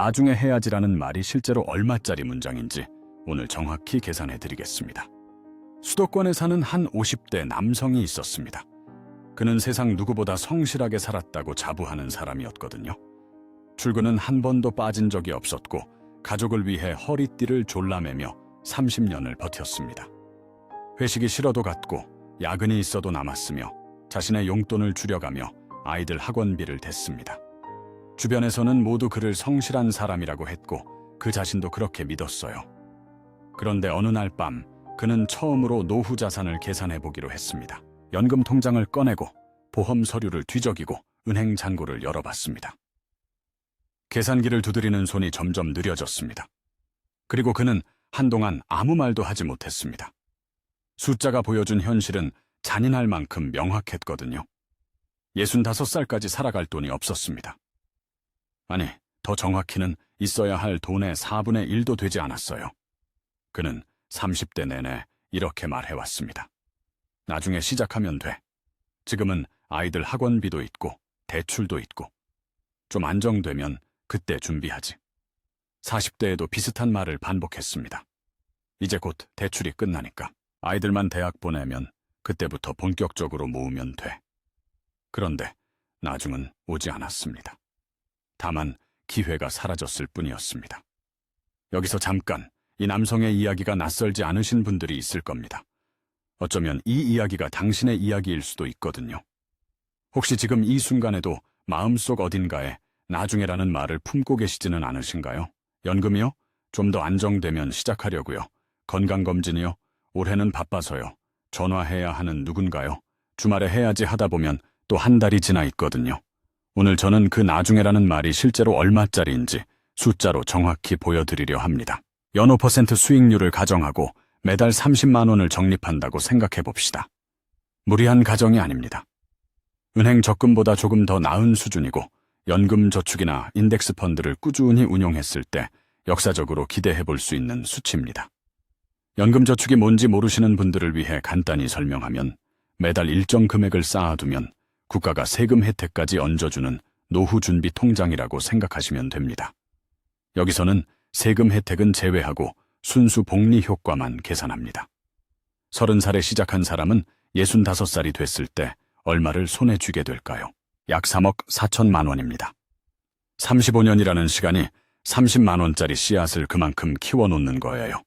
나중에 해야지라는 말이 실제로 얼마짜리 문장인지 오늘 정확히 계산해 드리겠습니다. 수도권에 사는 한 50대 남성이 있었습니다. 그는 세상 누구보다 성실하게 살았다고 자부하는 사람이었거든요. 출근은 한 번도 빠진 적이 없었고 가족을 위해 허리띠를 졸라매며 30년을 버텼습니다. 회식이 싫어도 갔고 야근이 있어도 남았으며 자신의 용돈을 줄여가며 아이들 학원비를 댔습니다. 주변에서는 모두 그를 성실한 사람이라고 했고 그 자신도 그렇게 믿었어요. 그런데 어느 날 밤 그는 처음으로 노후 자산을 계산해 보기로 했습니다. 연금 통장을 꺼내고 보험 서류를 뒤적이고 은행 잔고를 열어봤습니다. 계산기를 두드리는 손이 점점 느려졌습니다. 그리고 그는 한동안 아무 말도 하지 못했습니다. 숫자가 보여준 현실은 잔인할 만큼 명확했거든요. 65살까지 살아갈 돈이 없었습니다. 아니, 더 정확히는 있어야 할 돈의 4분의 1도 되지 않았어요. 그는 30대 내내 이렇게 말해왔습니다. 나중에 시작하면 돼. 지금은 아이들 학원비도 있고 대출도 있고 좀 안정되면 그때 준비하지. 40대에도 비슷한 말을 반복했습니다. 이제 곧 대출이 끝나니까 아이들만 대학 보내면 그때부터 본격적으로 모으면 돼. 그런데 나중은 오지 않았습니다. 다만 기회가 사라졌을 뿐이었습니다. 여기서 잠깐 이 남성의 이야기가 낯설지 않으신 분들이 있을 겁니다. 어쩌면 이 이야기가 당신의 이야기일 수도 있거든요. 혹시 지금 이 순간에도 마음속 어딘가에 나중에라는 말을 품고 계시지는 않으신가요? 연금이요? 좀 더 안정되면 시작하려고요. 건강검진이요? 올해는 바빠서요. 전화해야 하는 누군가요? 주말에 해야지 하다 보면 또 한 달이 지나 있거든요. 오늘 저는 그 나중에라는 말이 실제로 얼마짜리인지 숫자로 정확히 보여드리려 합니다. 연호 % 수익률을 가정하고 매달 30만 원을 적립한다고 생각해 봅시다. 무리한 가정이 아닙니다. 은행 적금보다 조금 더 나은 수준이고 연금저축이나 인덱스 펀드를 꾸준히 운용했을 때 역사적으로 기대해 볼 수 있는 수치입니다. 연금저축이 뭔지 모르시는 분들을 위해 간단히 설명하면 매달 일정 금액을 쌓아두면 국가가 세금 혜택까지 얹어주는 노후준비 통장이라고 생각하시면 됩니다. 여기서는 세금 혜택은 제외하고 순수 복리 효과만 계산합니다. 30살에 시작한 사람은 65살이 됐을 때 얼마를 손에 쥐게 될까요? 약 3억 4천만 원입니다. 35년이라는 시간이 30만 원짜리 씨앗을 그만큼 키워놓는 거예요.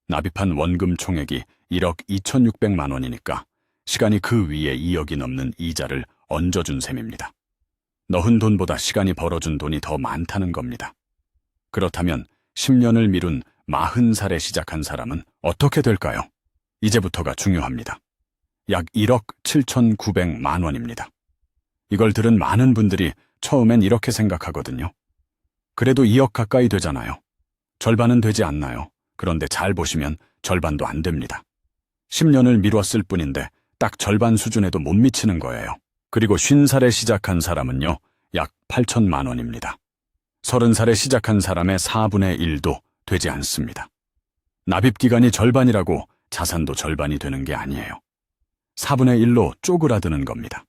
납입한 원금 총액이 1억 2,600만 원이니까 시간이 그 위에 2억이 넘는 이자를 얹어준 셈입니다. 넣은 돈보다 시간이 벌어준 돈이 더 많다는 겁니다. 그렇다면 10년을 미룬 40살에 시작한 사람은 어떻게 될까요? 이제부터가 중요합니다. 약 1억 7,900만 원입니다. 이걸 들은 많은 분들이 처음엔 이렇게 생각하거든요. 그래도 2억 가까이 되잖아요. 절반은 되지 않나요? 그런데 잘 보시면 절반도 안 됩니다. 10년을 미뤘을 뿐인데 딱 절반 수준에도 못 미치는 거예요. 그리고 50살에 시작한 사람은요, 약 8천만 원입니다. 30살에 시작한 사람의 4분의 1도 되지 않습니다. 납입기간이 절반이라고 자산도 절반이 되는 게 아니에요. 4분의 1로 쪼그라드는 겁니다.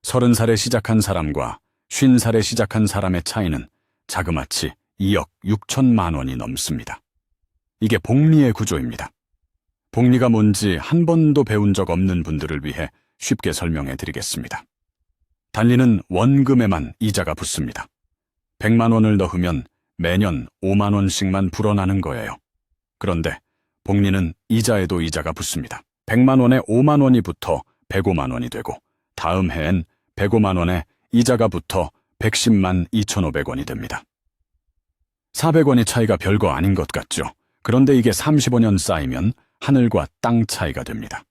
30살에 시작한 사람과 50살에 시작한 사람의 차이는 자그마치 2억 6천만 원이 넘습니다. 이게 복리의 구조입니다. 복리가 뭔지 한 번도 배운 적 없는 분들을 위해 쉽게 설명해 드리겠습니다. 달리는 원금에만 이자가 붙습니다. 100만 원을 넣으면 매년 5만 원씩만 불어나는 거예요. 그런데 복리는 이자에도 이자가 붙습니다. 100만 원에 5만 원이 붙어 105만 원이 되고 다음 해엔 105만 원에 이자가 붙어 110만 2,500원이 됩니다. 400원이 차이가 별거 아닌 것 같죠? 그런데 이게 35년 쌓이면 하늘과 땅 차이가 됩니다.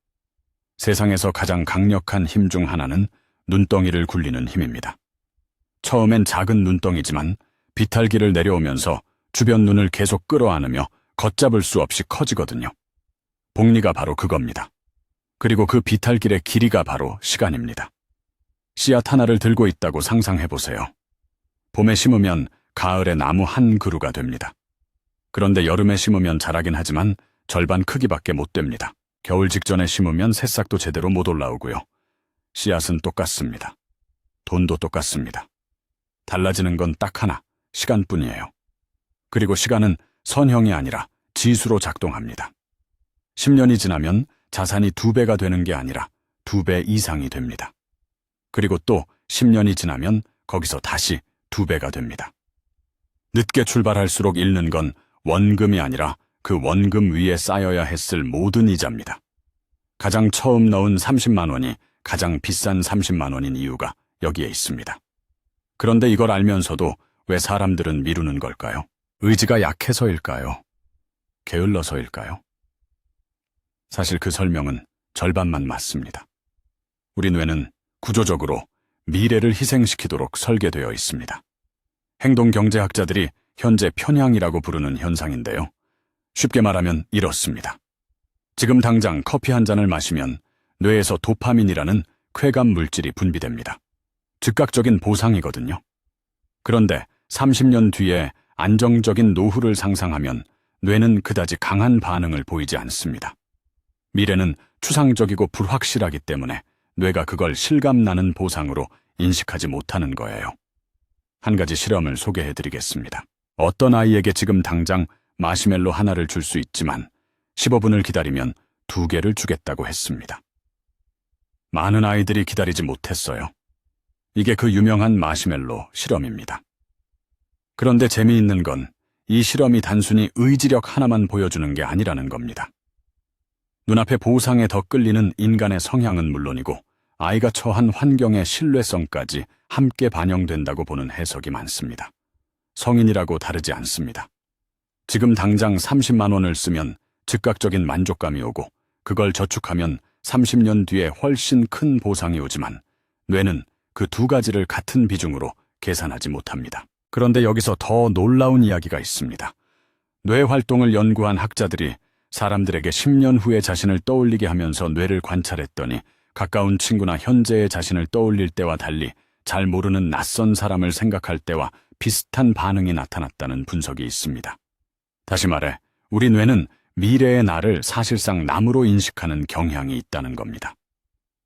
세상에서 가장 강력한 힘 중 하나는 눈덩이를 굴리는 힘입니다. 처음엔 작은 눈덩이지만 비탈길을 내려오면서 주변 눈을 계속 끌어안으며 걷잡을 수 없이 커지거든요. 복리가 바로 그겁니다. 그리고 그 비탈길의 길이가 바로 시간입니다. 씨앗 하나를 들고 있다고 상상해보세요. 봄에 심으면 가을에 나무 한 그루가 됩니다. 그런데 여름에 심으면 자라긴 하지만 절반 크기밖에 못 됩니다. 겨울 직전에 심으면 새싹도 제대로 못 올라오고요. 씨앗은 똑같습니다. 돈도 똑같습니다. 달라지는 건 딱 하나, 시간뿐이에요. 그리고 시간은 선형이 아니라 지수로 작동합니다. 10년이 지나면 자산이 2배가 되는 게 아니라 2배 이상이 됩니다. 그리고 또 10년이 지나면 거기서 다시 2배가 됩니다. 늦게 출발할수록 잃는 건 원금이 아니라 그 원금 위에 쌓여야 했을 모든 이자입니다. 가장 처음 넣은 30만 원이 가장 비싼 30만 원인 이유가 여기에 있습니다. 그런데 이걸 알면서도 왜 사람들은 미루는 걸까요? 의지가 약해서일까요? 게을러서일까요? 사실 그 설명은 절반만 맞습니다. 우리 뇌는 구조적으로 미래를 희생시키도록 설계되어 있습니다. 행동경제학자들이 현재 편향이라고 부르는 현상인데요. 쉽게 말하면 이렇습니다. 지금 당장 커피 한 잔을 마시면 뇌에서 도파민이라는 쾌감 물질이 분비됩니다. 즉각적인 보상이거든요. 그런데 30년 뒤에 안정적인 노후를 상상하면 뇌는 그다지 강한 반응을 보이지 않습니다. 미래는 추상적이고 불확실하기 때문에 뇌가 그걸 실감나는 보상으로 인식하지 못하는 거예요. 한 가지 실험을 소개해드리겠습니다. 어떤 아이에게 지금 당장 마시멜로 하나를 줄 수 있지만 15분을 기다리면 2개를 주겠다고 했습니다. 많은 아이들이 기다리지 못했어요. 이게 그 유명한 마시멜로 실험입니다. 그런데 재미있는 건 이 실험이 단순히 의지력 하나만 보여주는 게 아니라는 겁니다. 눈앞의 보상에 더 끌리는 인간의 성향은 물론이고 아이가 처한 환경의 신뢰성까지 함께 반영된다고 보는 해석이 많습니다. 성인이라고 다르지 않습니다. 지금 당장 30만 원을 쓰면 즉각적인 만족감이 오고 그걸 저축하면 30년 뒤에 훨씬 큰 보상이 오지만 뇌는 그 2가지를 같은 비중으로 계산하지 못합니다. 그런데 여기서 더 놀라운 이야기가 있습니다. 뇌 활동을 연구한 학자들이 사람들에게 10년 후의 자신을 떠올리게 하면서 뇌를 관찰했더니 가까운 친구나 현재의 자신을 떠올릴 때와 달리 잘 모르는 낯선 사람을 생각할 때와 비슷한 반응이 나타났다는 분석이 있습니다. 다시 말해, 우리 뇌는 미래의 나를 사실상 남으로 인식하는 경향이 있다는 겁니다.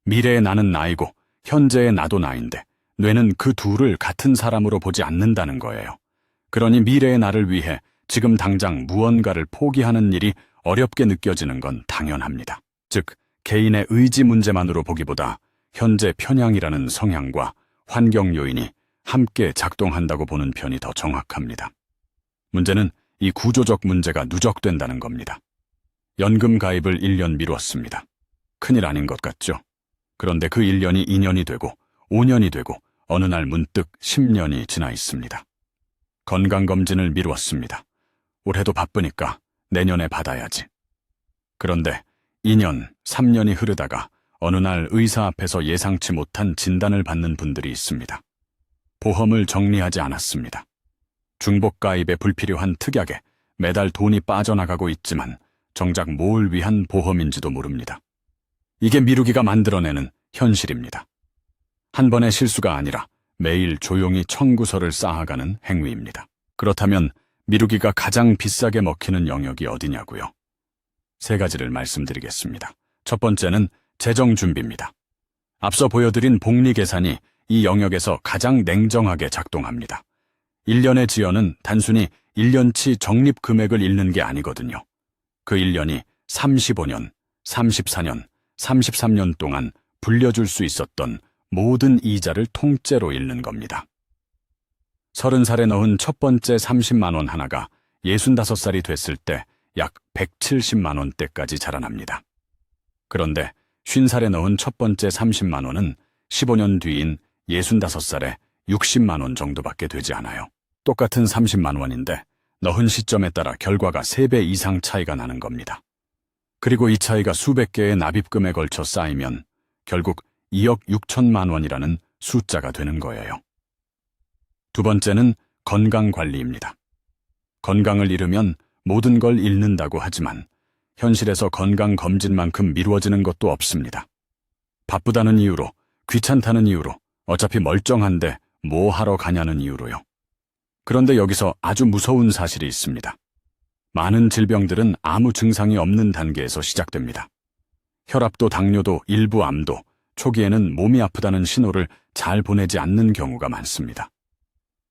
미래의 나는 나이고 현재의 나도 나인데 뇌는 그 둘을 같은 사람으로 보지 않는다는 거예요. 그러니 미래의 나를 위해 지금 당장 무언가를 포기하는 일이 어렵게 느껴지는 건 당연합니다. 즉, 개인의 의지 문제만으로 보기보다 현재 편향이라는 성향과 환경 요인이 함께 작동한다고 보는 편이 더 정확합니다. 문제는 이 구조적 문제가 누적된다는 겁니다. 연금 가입을 1년 미뤘습니다. 큰일 아닌 것 같죠? 그런데 그 1년이 2년이 되고 5년이 되고 어느 날 문득 10년이 지나 있습니다. 건강검진을 미뤘습니다. 올해도 바쁘니까 내년에 받아야지. 그런데 2년, 3년이 흐르다가 어느 날 의사 앞에서 예상치 못한 진단을 받는 분들이 있습니다. 보험을 정리하지 않았습니다. 중복가입에 불필요한 특약에 매달 돈이 빠져나가고 있지만 정작 뭘 위한 보험인지도 모릅니다. 이게 미루기가 만들어내는 현실입니다. 한 번의 실수가 아니라 매일 조용히 청구서를 쌓아가는 행위입니다. 그렇다면 미루기가 가장 비싸게 먹히는 영역이 어디냐고요? 3가지를 말씀드리겠습니다. 첫 번째는 재정 준비입니다. 앞서 보여드린 복리 계산이 이 영역에서 가장 냉정하게 작동합니다. 1년의 지연은 단순히 1년치 적립 금액을 잃는 게 아니거든요. 그 1년이 35년, 34년, 33년 동안 불려줄 수 있었던 모든 이자를 통째로 잃는 겁니다. 30살에 넣은 첫 번째 30만 원 하나가 65살이 됐을 때 약 170만 원대까지 자라납니다. 그런데 50살에 넣은 첫 번째 30만 원은 15년 뒤인 65살에 60만 원 정도밖에 되지 않아요. 똑같은 30만 원인데 넣은 시점에 따라 결과가 3배 이상 차이가 나는 겁니다. 그리고 이 차이가 수백 개의 납입금에 걸쳐 쌓이면 결국 2억 6천만 원이라는 숫자가 되는 거예요. 두 번째는 건강관리입니다. 건강을 잃으면 모든 걸 잃는다고 하지만 현실에서 건강검진만큼 미루어지는 것도 없습니다. 바쁘다는 이유로, 귀찮다는 이유로, 어차피 멀쩡한데 뭐 하러 가냐는 이유로요. 그런데 여기서 아주 무서운 사실이 있습니다. 많은 질병들은 아무 증상이 없는 단계에서 시작됩니다. 혈압도 당뇨도 일부 암도 초기에는 몸이 아프다는 신호를 잘 보내지 않는 경우가 많습니다.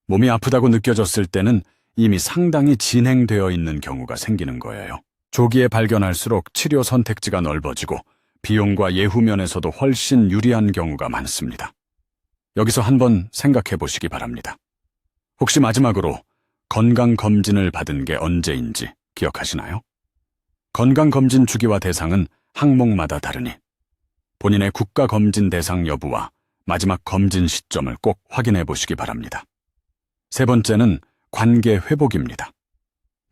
몸이 아프다고 느껴졌을 때는 이미 상당히 진행되어 있는 경우가 생기는 거예요. 조기에 발견할수록 치료 선택지가 넓어지고 비용과 예후 면에서도 훨씬 유리한 경우가 많습니다. 여기서 한번 생각해 보시기 바랍니다. 혹시 마지막으로 건강검진을 받은 게 언제인지 기억하시나요? 건강검진 주기와 대상은 항목마다 다르니 본인의 국가검진 대상 여부와 마지막 검진 시점을 꼭 확인해 보시기 바랍니다. 세 번째는 관계 회복입니다.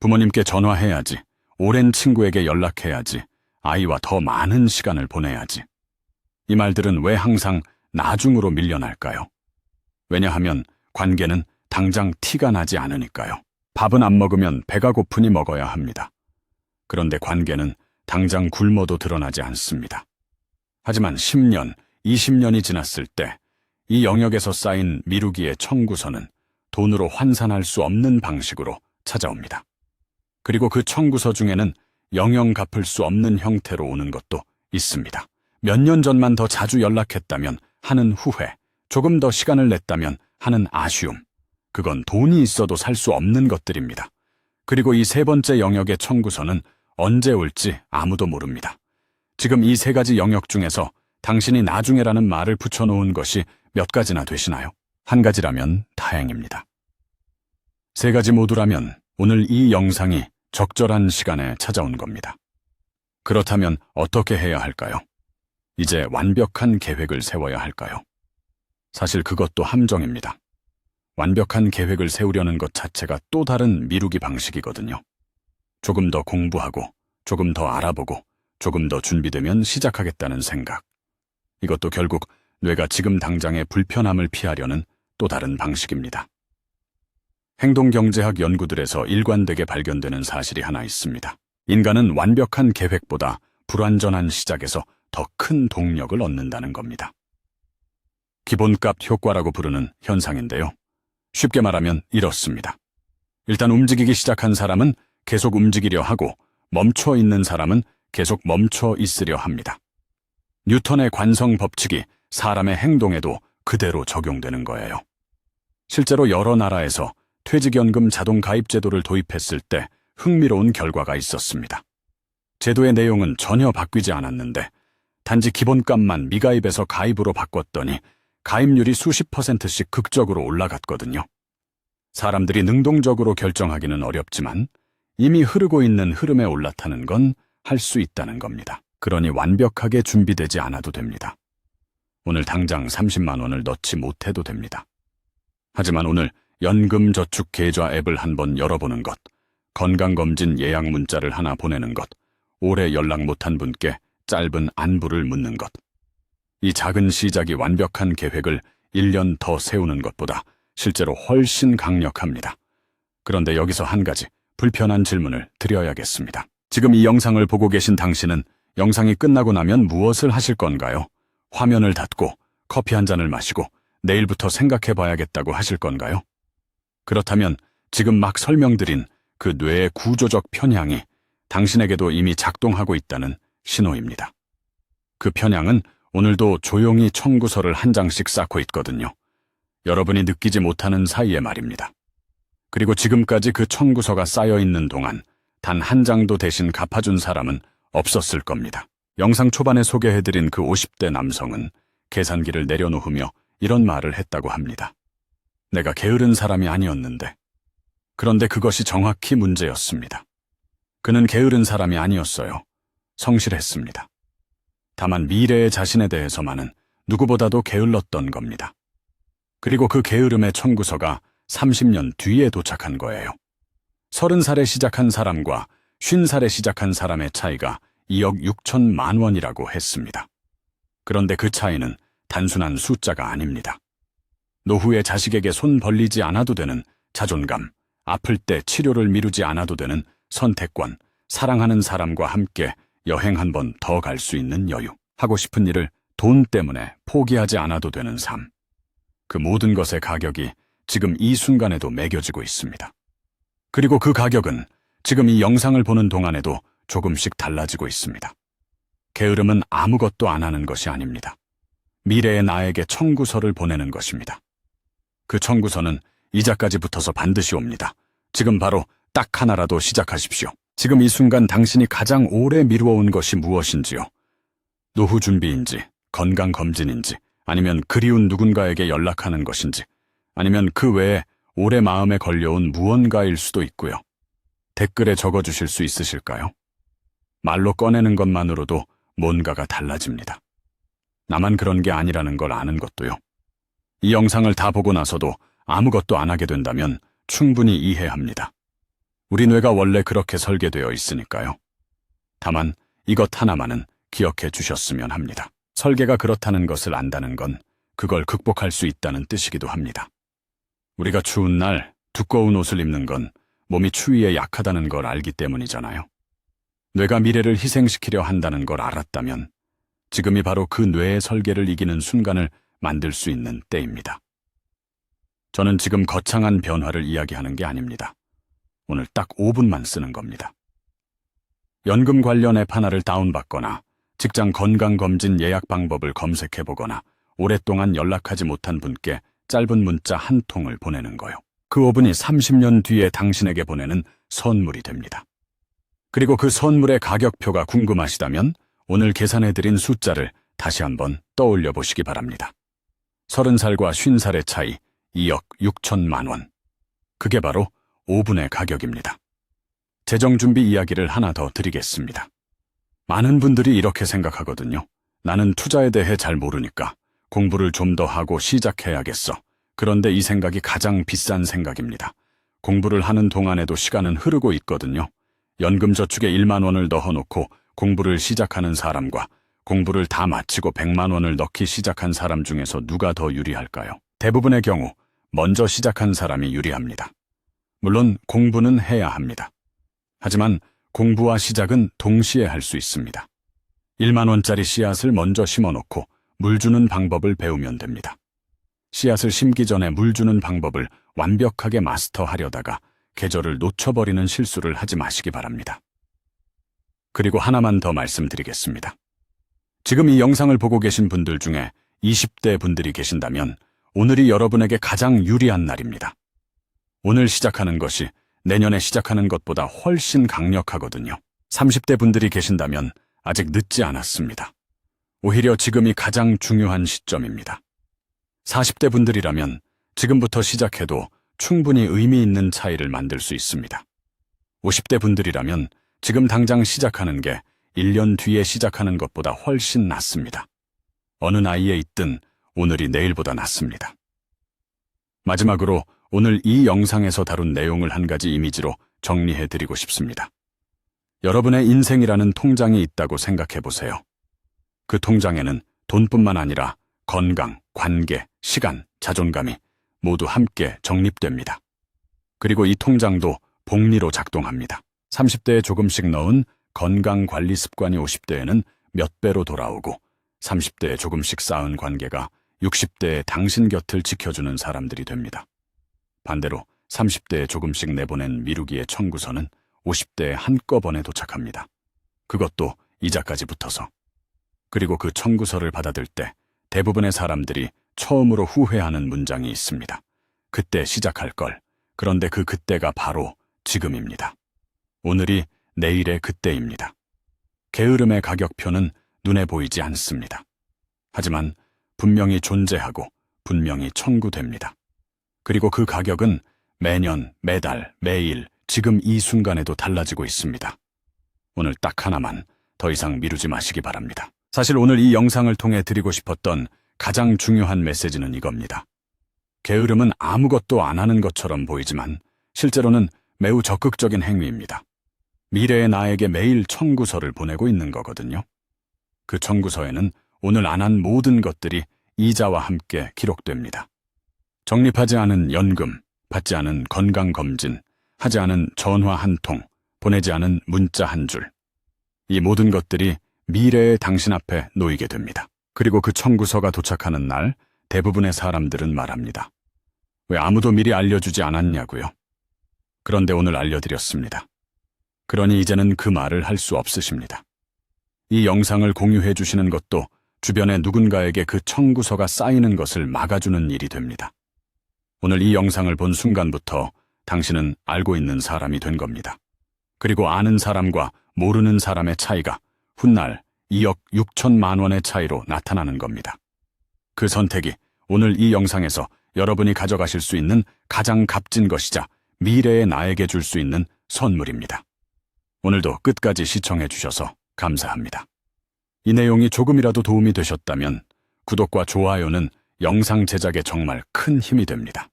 부모님께 전화해야지, 오랜 친구에게 연락해야지, 아이와 더 많은 시간을 보내야지. 이 말들은 왜 항상 나중으로 밀려날까요? 왜냐하면 관계는 당장 티가 나지 않으니까요. 밥은 안 먹으면 배가 고프니 먹어야 합니다. 그런데 관계는 당장 굶어도 드러나지 않습니다. 하지만 10년, 20년이 지났을 때 이 영역에서 쌓인 미루기의 청구서는 돈으로 환산할 수 없는 방식으로 찾아옵니다. 그리고 그 청구서 중에는 영영 갚을 수 없는 형태로 오는 것도 있습니다. 몇 년 전만 더 자주 연락했다면 하는 후회, 조금 더 시간을 냈다면 하는 아쉬움, 그건 돈이 있어도 살 수 없는 것들입니다. 그리고 이 세 번째 영역의 청구서는 언제 올지 아무도 모릅니다. 지금 이 세 가지 영역 중에서 당신이 나중에라는 말을 붙여놓은 것이 몇 가지나 되시나요? 한 가지라면 다행입니다. 세 가지 모두라면 오늘 이 영상이 적절한 시간에 찾아온 겁니다. 그렇다면 어떻게 해야 할까요? 이제 완벽한 계획을 세워야 할까요? 사실 그것도 함정입니다. 완벽한 계획을 세우려는 것 자체가 또 다른 미루기 방식이거든요. 조금 더 공부하고, 조금 더 알아보고, 조금 더 준비되면 시작하겠다는 생각. 이것도 결국 뇌가 지금 당장의 불편함을 피하려는 또 다른 방식입니다. 행동경제학 연구들에서 일관되게 발견되는 사실이 하나 있습니다. 인간은 완벽한 계획보다 불완전한 시작에서 더 큰 동력을 얻는다는 겁니다. 기본값 효과라고 부르는 현상인데요. 쉽게 말하면 이렇습니다. 일단 움직이기 시작한 사람은 계속 움직이려 하고 멈춰 있는 사람은 계속 멈춰 있으려 합니다. 뉴턴의 관성 법칙이 사람의 행동에도 그대로 적용되는 거예요. 실제로 여러 나라에서 퇴직연금 자동가입제도를 도입했을 때 흥미로운 결과가 있었습니다. 제도의 내용은 전혀 바뀌지 않았는데 단지 기본값만 미가입에서 가입으로 바꿨더니 가입률이 수십 %씩 극적으로 올라갔거든요. 사람들이 능동적으로 결정하기는 어렵지만 이미 흐르고 있는 흐름에 올라타는 건 할 수 있다는 겁니다. 그러니 완벽하게 준비되지 않아도 됩니다. 오늘 당장 30만 원을 넣지 못해도 됩니다. 하지만 오늘 연금저축계좌 앱을 한번 열어보는 것, 건강검진 예약 문자를 하나 보내는 것, 오래 연락 못한 분께 짧은 안부를 묻는 것. 이 작은 시작이 완벽한 계획을 1년 더 세우는 것보다 실제로 훨씬 강력합니다. 그런데 여기서 한 가지 불편한 질문을 드려야겠습니다. 지금 이 영상을 보고 계신 당신은 영상이 끝나고 나면 무엇을 하실 건가요? 화면을 닫고 커피 한 잔을 마시고 내일부터 생각해봐야겠다고 하실 건가요? 그렇다면 지금 막 설명드린 그 뇌의 구조적 편향이 당신에게도 이미 작동하고 있다는 신호입니다. 그 편향은 오늘도 조용히 청구서를 한 장씩 쌓고 있거든요. 여러분이 느끼지 못하는 사이에 말입니다. 그리고 지금까지 그 청구서가 쌓여 있는 동안 단 한 장도 대신 갚아준 사람은 없었을 겁니다. 영상 초반에 소개해드린 그 50대 남성은 계산기를 내려놓으며 이런 말을 했다고 합니다. 내가 게으른 사람이 아니었는데. 그런데 그것이 정확히 문제였습니다. 그는 게으른 사람이 아니었어요. 성실했습니다. 다만 미래의 자신에 대해서만은 누구보다도 게을렀던 겁니다. 그리고 그 게으름의 청구서가 30년 뒤에 도착한 거예요. 30살에 시작한 사람과 50살에 시작한 사람의 차이가 2억 6천만 원이라고 했습니다. 그런데 그 차이는 단순한 숫자가 아닙니다. 노후에 자식에게 손 벌리지 않아도 되는 자존감, 아플 때 치료를 미루지 않아도 되는 선택권, 사랑하는 사람과 함께 여행 한 번 더 갈 수 있는 여유, 하고 싶은 일을 돈 때문에 포기하지 않아도 되는 삶. 그 모든 것의 가격이 지금 이 순간에도 매겨지고 있습니다. 그리고 그 가격은 지금 이 영상을 보는 동안에도 조금씩 달라지고 있습니다. 게으름은 아무것도 안 하는 것이 아닙니다. 미래의 나에게 청구서를 보내는 것입니다. 그 청구서는 이자까지 붙어서 반드시 옵니다. 지금 바로 딱 하나라도 시작하십시오. 지금 이 순간 당신이 가장 오래 미루어온 것이 무엇인지요? 노후 준비인지, 건강검진인지, 아니면 그리운 누군가에게 연락하는 것인지, 아니면 그 외에 오래 마음에 걸려온 무언가일 수도 있고요. 댓글에 적어주실 수 있으실까요? 말로 꺼내는 것만으로도 뭔가가 달라집니다. 나만 그런 게 아니라는 걸 아는 것도요. 이 영상을 다 보고 나서도 아무것도 안 하게 된다면 충분히 이해합니다. 우리 뇌가 원래 그렇게 설계되어 있으니까요. 다만 이것 하나만은 기억해 주셨으면 합니다. 설계가 그렇다는 것을 안다는 건 그걸 극복할 수 있다는 뜻이기도 합니다. 우리가 추운 날 두꺼운 옷을 입는 건 몸이 추위에 약하다는 걸 알기 때문이잖아요. 뇌가 미래를 희생시키려 한다는 걸 알았다면 지금이 바로 그 뇌의 설계를 이기는 순간을 만들 수 있는 때입니다. 저는 지금 거창한 변화를 이야기하는 게 아닙니다. 오늘 딱 5분만 쓰는 겁니다. 연금 관련 앱 하나를 다운받거나 직장 건강검진 예약 방법을 검색해보거나 오랫동안 연락하지 못한 분께 짧은 문자 한 통을 보내는 거요. 그 5분이 30년 뒤에 당신에게 보내는 선물이 됩니다. 그리고 그 선물의 가격표가 궁금하시다면 오늘 계산해드린 숫자를 다시 한번 떠올려 보시기 바랍니다. 30살과 50살의 차이 2억 6천만 원. 그게 바로 5분의 가격입니다. 재정준비 이야기를 하나 더 드리겠습니다. 많은 분들이 이렇게 생각하거든요. 나는 투자에 대해 잘 모르니까 공부를 좀 더 하고 시작해야겠어. 그런데 이 생각이 가장 비싼 생각입니다. 공부를 하는 동안에도 시간은 흐르고 있거든요. 연금저축에 1만 원을 넣어놓고 공부를 시작하는 사람과 공부를 다 마치고 100만 원을 넣기 시작한 사람 중에서 누가 더 유리할까요? 대부분의 경우 먼저 시작한 사람이 유리합니다. 물론 공부는 해야 합니다. 하지만 공부와 시작은 동시에 할 수 있습니다. 1만 원짜리 씨앗을 먼저 심어놓고 물 주는 방법을 배우면 됩니다. 씨앗을 심기 전에 물 주는 방법을 완벽하게 마스터하려다가 계절을 놓쳐버리는 실수를 하지 마시기 바랍니다. 그리고 하나만 더 말씀드리겠습니다. 지금 이 영상을 보고 계신 분들 중에 20대 분들이 계신다면 오늘이 여러분에게 가장 유리한 날입니다. 오늘 시작하는 것이 내년에 시작하는 것보다 훨씬 강력하거든요. 30대 분들이 계신다면 아직 늦지 않았습니다. 오히려 지금이 가장 중요한 시점입니다. 40대 분들이라면 지금부터 시작해도 충분히 의미 있는 차이를 만들 수 있습니다. 50대 분들이라면 지금 당장 시작하는 게 1년 뒤에 시작하는 것보다 훨씬 낫습니다. 어느 나이에 있든 오늘이 내일보다 낫습니다. 마지막으로 오늘 이 영상에서 다룬 내용을 한 가지 이미지로 정리해드리고 싶습니다. 여러분의 인생이라는 통장이 있다고 생각해 보세요. 그 통장에는 돈뿐만 아니라 건강, 관계, 시간, 자존감이 모두 함께 적립됩니다. 그리고 이 통장도 복리로 작동합니다. 30대에 조금씩 넣은 건강관리 습관이 50대에는 몇 배로 돌아오고 30대에 조금씩 쌓은 관계가 60대에 당신 곁을 지켜주는 사람들이 됩니다. 반대로 30대에 조금씩 내보낸 미루기의 청구서는 50대에 한꺼번에 도착합니다. 그것도 이자까지 붙어서. 그리고 그 청구서를 받아들 때 대부분의 사람들이 처음으로 후회하는 문장이 있습니다. 그때 시작할 걸. 그런데 그 그때가 바로 지금입니다. 오늘이 내일의 그때입니다. 게으름의 가격표는 눈에 보이지 않습니다. 하지만 분명히 존재하고 분명히 청구됩니다. 그리고 그 가격은 매년, 매달, 매일, 지금 이 순간에도 달라지고 있습니다. 오늘 딱 하나만 더 이상 미루지 마시기 바랍니다. 사실 오늘 이 영상을 통해 드리고 싶었던 가장 중요한 메시지는 이겁니다. 게으름은 아무것도 안 하는 것처럼 보이지만 실제로는 매우 적극적인 행위입니다. 미래의 나에게 매일 청구서를 보내고 있는 거거든요. 그 청구서에는 오늘 안 한 모든 것들이 이자와 함께 기록됩니다. 적립하지 않은 연금, 받지 않은 건강검진, 하지 않은 전화 한 통, 보내지 않은 문자 한 줄. 이 모든 것들이 미래의 당신 앞에 놓이게 됩니다. 그리고 그 청구서가 도착하는 날 대부분의 사람들은 말합니다. 왜 아무도 미리 알려주지 않았냐고요? 그런데 오늘 알려드렸습니다. 그러니 이제는 그 말을 할 수 없으십니다. 이 영상을 공유해 주시는 것도 주변에 누군가에게 그 청구서가 쌓이는 것을 막아주는 일이 됩니다. 오늘 이 영상을 본 순간부터 당신은 알고 있는 사람이 된 겁니다. 그리고 아는 사람과 모르는 사람의 차이가 훗날 2억 6천만 원의 차이로 나타나는 겁니다. 그 선택이 오늘 이 영상에서 여러분이 가져가실 수 있는 가장 값진 것이자 미래의 나에게 줄 수 있는 선물입니다. 오늘도 끝까지 시청해 주셔서 감사합니다. 이 내용이 조금이라도 도움이 되셨다면 구독과 좋아요는 영상 제작에 정말 큰 힘이 됩니다.